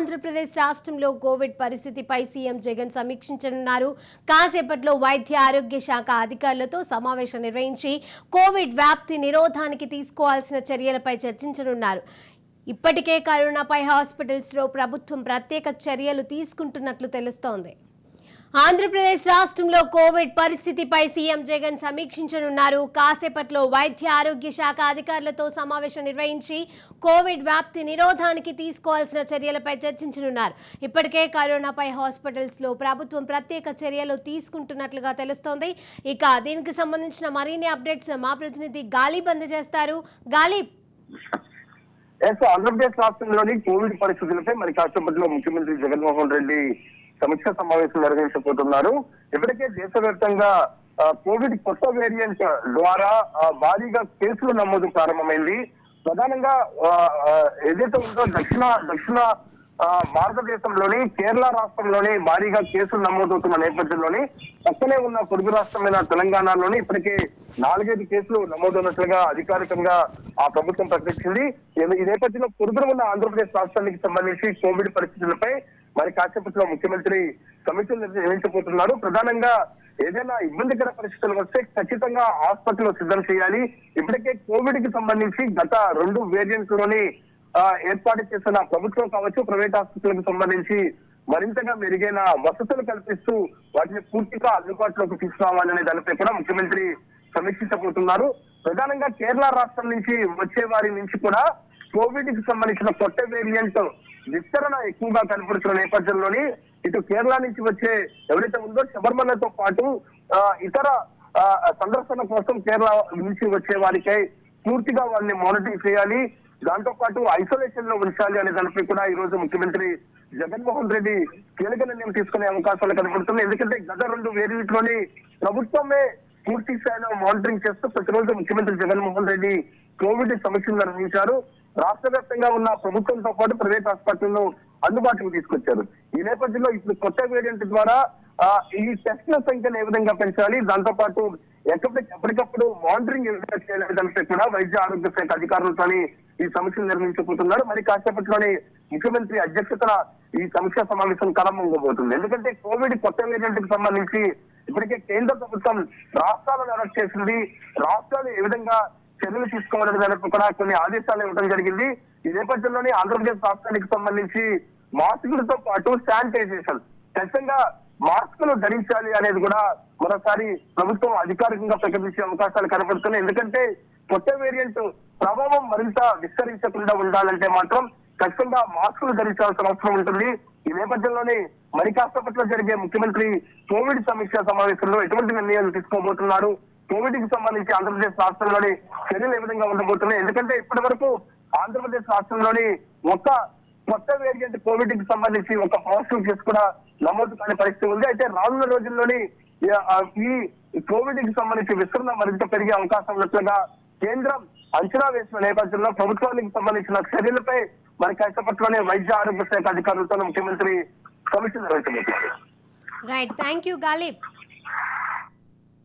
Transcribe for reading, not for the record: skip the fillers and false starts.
ఆంధ్రప్రదేశ్ రాష్ట్రంలో కోవిడ్ పరిస్థితిపై సీఎం జగన్ సమీక్షించనున్నారు. కాసేపట్లో వైద్య ఆరోగ్య శాఖ అధికారులతో సమావేశం నిర్వహించి కోవిడ్ వ్యాప్తి నిరోధానికి తీసుకోవాల్సిన చర్యలపై చర్చించనున్నారు. ఇప్పటికే కరోనాపై హాస్పిటల్స్లో ప్రభుత్వం ప్రత్యేక చర్యలు తీసుకుంటున్నట్లు తెలుస్తోంది. ఆంధ్రప్రదేశ్ రాష్ట్రంలో కోవిడ్ పరిస్థితిపై సీఎం జగన్ సమీక్షించనున్నారు. కాసేపట్లో వైద్య ఆరోగ్య శాఖ అధికారులతో సమావేశం నిర్వహించి కోవిడ్ వ్యాప్తి నిరోధానికి తీసుకోవాల్సిన చర్యలపై చర్చించనున్నారు. ఇప్పటికే కరోనాపై హాస్పిటల్స్లో ప్రభుత్వం ప్రత్యేక చర్యలు తీసుకుంటున్నట్లుగా తెలుస్తోంది. ఇక దీనికి సంబంధించిన మరిన్ని అప్డేట్స్ మా ప్రతినిధి గాలిబ్ అందజేస్తారు. గాలిబ్, ఆంధ్రప్రదేశ్ రాష్ట్రంలోని కోవిడ్ పరిస్థితులపై మరి కాసేపట్లో ముఖ్యమంత్రి జగన్మోహన్ రెడ్డి సమీక్ష సమావేశం నిర్వహించబోతున్నారు. ఇప్పటికే దేశవ్యాప్తంగా కోవిడ్ కొత్త వేరియంట్ ద్వారా భారీగా కేసులు నమోదు ప్రారంభమైంది. ప్రధానంగా ఏదైతే ఉందో దక్షిణ భారతదేశంలోని కేరళ రాష్ట్రంలోని భారీగా కేసులు నమోదవుతున్న నేపథ్యంలోని పక్కనే ఉన్న పొరుగు రాష్ట్రమైన తెలంగాణలోని ఇప్పటికే 4-5 కేసులు నమోదైనట్లుగా అధికారికంగా ఆ ప్రభుత్వం ప్రకటించింది. ఈ నేపథ్యంలో పొరుగున ఉన్న ఆంధ్రప్రదేశ్ రాష్ట్రానికి సంబంధించి కోవిడ్ పరిస్థితులపై మరి కాసేపట్లో ముఖ్యమంత్రి సమీక్షలు నిర్వహించబోతున్నారు. ప్రధానంగా ఏదైనా ఇబ్బందికర పరిస్థితులు వస్తే ఖచ్చితంగా ఆసుపత్రిలో సిద్ధం చేయాలి. ఇప్పటికే కోవిడ్ కి సంబంధించి గత 2 వేరియంట్లోని ఏర్పాటు చేసిన ప్రభుత్వం కావచ్చు, ప్రైవేట్ ఆసుపత్రులకు సంబంధించి మరింతగా మెరుగైన వసతులు కల్పిస్తూ వాటిని పూర్తిగా అందుబాటులోకి తీసుకురావాలనే దానిపై కూడా ముఖ్యమంత్రి సమీక్షించబోతున్నారు. ప్రధానంగా కేరళ రాష్ట్రం నుంచి వచ్చే వారి నుంచి కూడా కోవిడ్ కి సంబంధించిన కొత్త వేరియంట్ విస్తరణ ఎక్కువగా కనపడుతున్న నేపథ్యంలోని ఇటు కేరళ నుంచి వచ్చే ఎవరైతే ఉందో శబరిమలతో పాటు ఇతర సందర్శన కోసం కేరళ నుంచి వచ్చే వారికై పూర్తిగా వారిని మానిటరింగ్ చేయాలి, దాంతో పాటు ఐసోలేషన్ లో ఉంచాలి అనే దానిపై కూడా ఈ రోజు ముఖ్యమంత్రి జగన్మోహన్ రెడ్డి కీలక నిర్ణయం తీసుకునే అవకాశాలు కనపడుతున్నాయి. ఎందుకంటే గత 2 వేరియంట్లోని ప్రభుత్వమే పూర్తి స్థాయిలో మానిటరింగ్ చేస్తూ ప్రతిరోజు ముఖ్యమంత్రి జగన్మోహన్ రెడ్డి కోవిడ్ సమీక్షలు నిర్వహించారు. రాష్ట్ర వ్యాప్తంగా ఉన్న ప్రభుత్వంతో పాటు ప్రైవేట్ హాస్పిటల్ను అందుబాటులోకి తీసుకొచ్చారు. ఈ నేపథ్యంలో ఇప్పుడు కొత్త వేరియంట్ ద్వారా ఈ టెస్ట్ల సంఖ్యను ఏ విధంగా పెంచాలి, దాంతో పాటు ఎప్పటికప్పుడు మానిటరింగ్ ఏ విధంగా చేయాలనే దానిపై కూడా వైద్య ఆరోగ్య శాఖ అధికారులతో ఈ సమీక్షలు నిర్వహించబోతున్నారు. మరి కాసేపట్లోనే ముఖ్యమంత్రి అధ్యక్షతన ఈ సమీక్షా సమావేశం ప్రారంభమవబోతుంది. ఎందుకంటే కోవిడ్ కొత్త వేరియంట్ కి సంబంధించి ఇప్పటికే కేంద్ర ప్రభుత్వం రాష్ట్రాలను అరెస్ట్ చేసింది. రాష్ట్రాలు ఏ విధంగా చర్యలు తీసుకోవాలనే దానిపై కూడా కొన్ని ఆదేశాలు ఇవ్వడం జరిగింది. ఈ నేపథ్యంలోనే ఆంధ్రప్రదేశ్ రాష్ట్రానికి సంబంధించి మాస్కులతో పాటు శానిటైజేషన్, ఖచ్చితంగా మాస్కులు ధరించాలి అనేది కూడా మరోసారి ప్రభుత్వం అధికారికంగా ప్రకటించే అవకాశాలు కనపడుతున్నాయి. ఎందుకంటే కొత్త వేరియంట్ ప్రభావం మరింత విస్తరించకుండా ఉండాలంటే మాత్రం ఖచ్చితంగా మాస్కులు ధరించాల్సిన అవసరం ఉంటుంది. ఈ నేపథ్యంలోనే మరి కాసేపట్లో జరిగే ముఖ్యమంత్రి కోవిడ్ సమీక్షా సమావేశంలో ఎటువంటి నిర్ణయాలు తీసుకోబోతున్నారు, కోవిడ్ కి సంబంధించి ఆంధ్రప్రదేశ్ రాష్ట్రంలోని చర్యలు ఏ విధంగా ఉండబోతున్నాయి. ఎందుకంటే ఇప్పటి వరకు ఆంధ్రప్రదేశ్ రాష్ట్రంలోని ఒక కొత్త వేరియంట్ కోవిడ్ కి సంబంధించి ఒక పాజిటివ్ కేసు కూడా నమోదు కాని పరిస్థితి ఉంది. అయితే రానున్న రోజుల్లోని ఈ కోవిడ్ కి సంబంధించి విస్తరణ మరింత పెరిగే అవకాశం ఉన్నట్లుగా కేంద్రం అంచనా వేసిన నేపథ్యంలో ప్రభుత్వానికి సంబంధించిన చర్యలపై మరి కాసేపట్లోనే వైద్య ఆరోగ్య శాఖ అధికారులతో ముఖ్యమంత్రి సమీక్ష నిర్వహించబోతున్నారు. Right, thank you Ghalib.